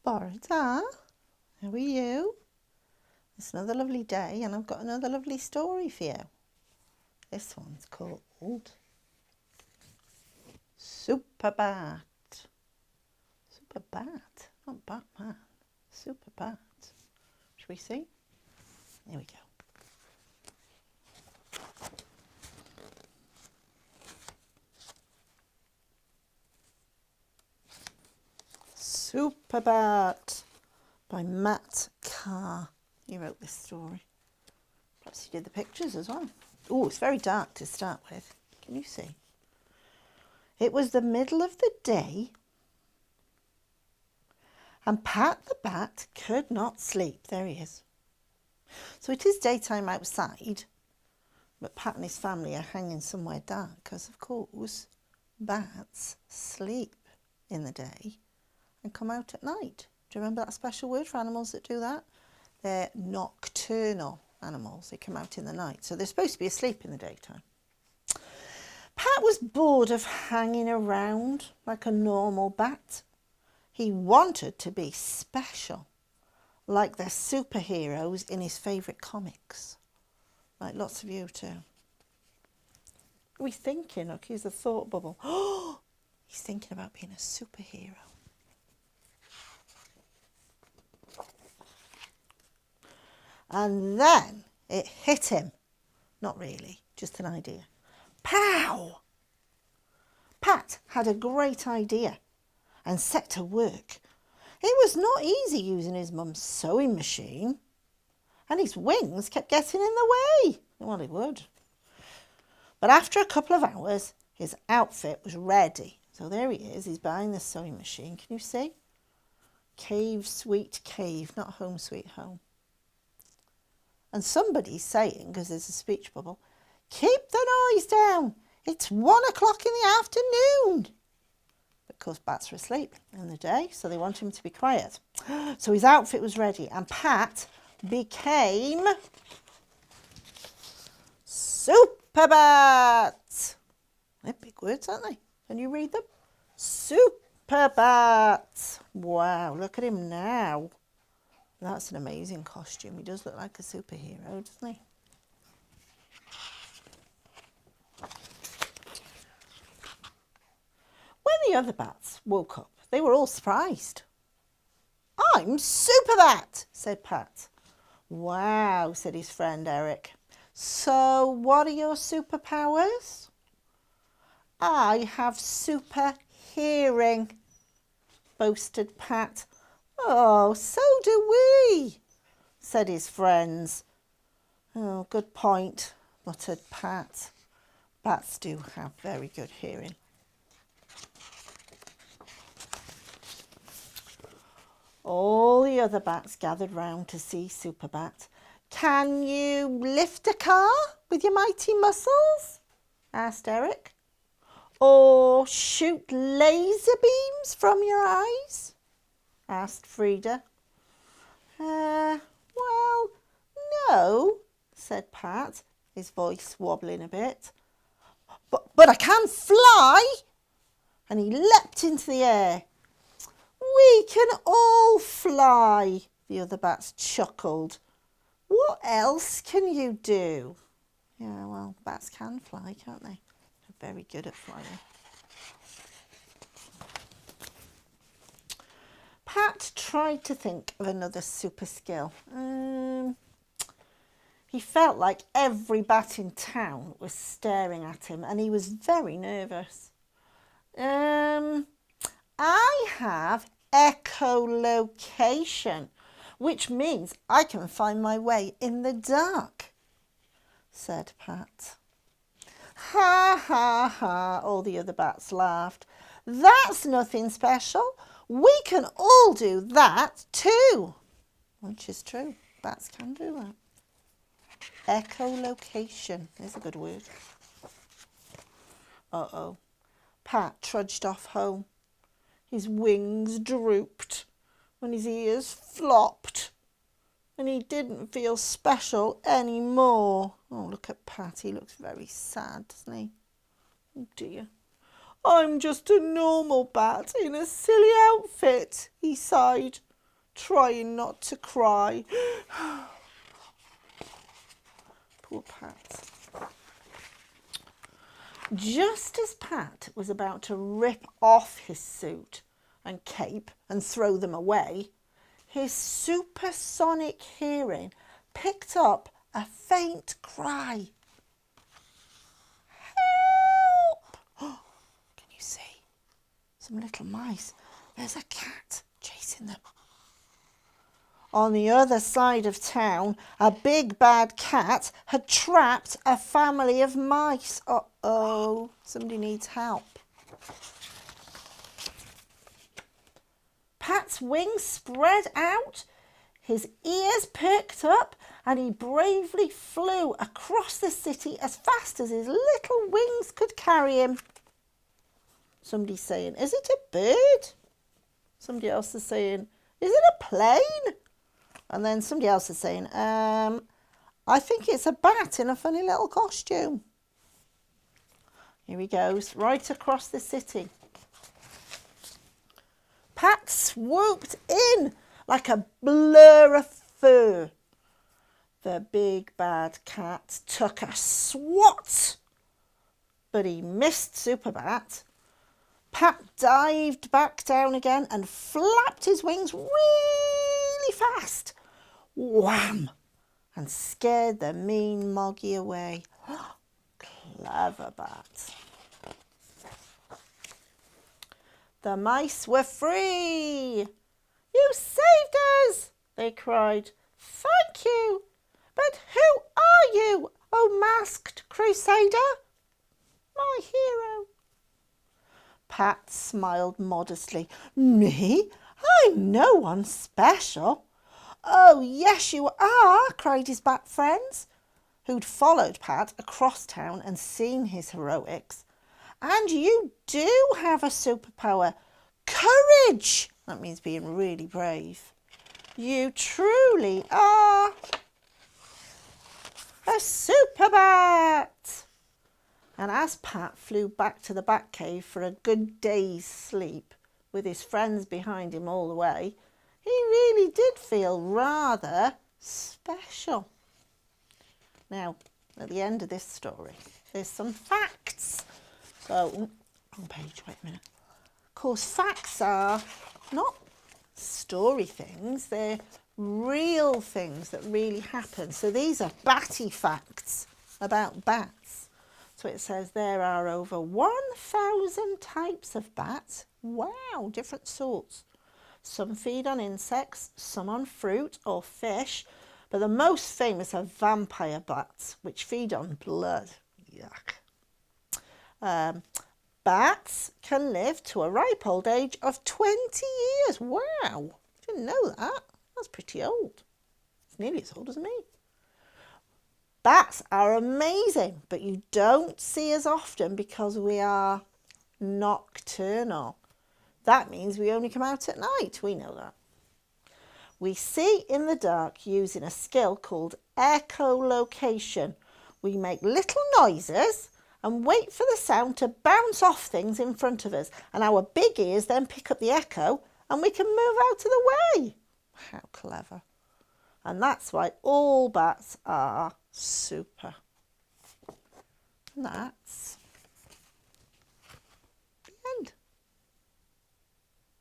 Borda, how are you? It's another lovely day and I've got another lovely story for you. This one's called Superbat. Superbat, not Batman. Superbat. Shall we see? Here we go. Superbat by Matt Carr. He wrote this story. Perhaps he did the pictures as well. Oh, it's very dark to start with. Can you see? It was the middle of the day and Pat the Bat could not sleep. There he is. So it is daytime outside, but Pat and his family are hanging somewhere dark because, of course, bats sleep in the day and come out at night. Do you remember that special word for animals that do that? They're nocturnal animals. They come out in the night. So they're supposed to be asleep in the daytime. Pat was bored of hanging around like a normal bat. He wanted to be special, like the superheroes in his favourite comics. Like lots of you too. What are we thinking? Look, here's a thought bubble. Oh, he's thinking about being a superhero. And then it hit him. Not really, just an idea. Pow! Pat had a great idea and set to work. It was not easy using his mum's sewing machine, and his wings kept getting in the way. Well, it would. But after a couple of hours, his outfit was ready. So there he is. He's behind the sewing machine. Can you see? Cave, sweet cave, not home, sweet home. And somebody's saying, because there's a speech bubble, keep the noise down. It's 1 o'clock in the afternoon. But of course, bats are asleep in the day, so they want him to be quiet. So his outfit was ready, and Pat became Superbat. They're big words, aren't they? Can you read them? Superbat. Wow, look at him now. That's an amazing costume. He does look like a superhero, doesn't he? When the other bats woke up, they were all surprised. I'm Superbat, said Pat. Wow, said his friend Eric. So what are your superpowers? I have super hearing, boasted Pat. Oh, so do we, said his friends. Oh, good point, muttered Pat. Bats do have very good hearing. All the other bats gathered round to see Superbat. Can you lift a car with your mighty muscles? Asked Eric. Or shoot laser beams from your eyes? Asked Frida. Well, no, said Pat, his voice wobbling a bit. But I can fly. And he leapt into the air. We can all fly, the other bats chuckled. What else can you do? Yeah, well, bats can fly, can't they? They're very good at flying. Pat tried to think of another super skill. He felt like every bat in town was staring at him and he was very nervous. I have echolocation, which means I can find my way in the dark, said Pat. Ha ha ha, all the other bats laughed. That's nothing special. We can all do that too. Which is true. Bats can do that. Echolocation. There's a good word. Uh-oh. Pat trudged off home. His wings drooped and his ears flopped. And he didn't feel special anymore. Oh, look at Pat. He looks very sad, doesn't he? Oh, dear. I'm just a normal bat in a silly outfit, he sighed. trying not to cry. Poor Pat. Just as Pat was about to rip off his suit and cape and throw them away, his supersonic hearing picked up a faint cry. Help! Can you see? Some little mice. There's a cat chasing them. On the other side of town, a big bad cat had trapped a family of mice. Uh-oh, somebody needs help. Pat's wings spread out, his ears perked up, and he bravely flew across the city as fast as his little wings could carry him. Somebody's saying, is it a bird? Somebody else is saying, is it a plane? And then somebody else is saying, I think it's a bat in a funny little costume. Here he goes, right across the city. Pat swooped in like a blur of fur. The big bad cat took a swat, but he missed Superbat. Pat dived back down again and flapped his wings really fast. Wham! And scared the mean Moggy away. Clever Bat. The mice were free. You saved us, they cried. Thank you. But who are you, oh masked crusader? My hero. Pat smiled modestly. Me? I'm no one special. Oh, yes, you are, cried his bat friends, who'd followed Pat across town and seen his heroics. And you do have a superpower. Courage! That means being really brave. You truly are a Superbat. And as Pat flew back to the Batcave for a good day's sleep, with his friends behind him all the way, he really did feel rather special. Now, at the end of this story, there's some facts. So, wrong page, wait a minute. Of course, facts are not story things, they're real things that really happen. So these are batty facts about bats. So it says there are over 1,000 types of bats. Wow, different sorts. Some feed on insects, some on fruit or fish, but the most famous are vampire bats, which feed on blood. Yuck. Bats can live to a ripe old age of 20 years. Wow, didn't know that. That's pretty old. It's nearly as old as me. Bats are amazing, but you don't see us often because we are nocturnal. That means we only come out at night. We know that. We see in the dark using a skill called echolocation. We make little noises and wait for the sound to bounce off things in front of us. And our big ears then pick up the echo and we can move out of the way. How clever. And that's why all bats are super. And that's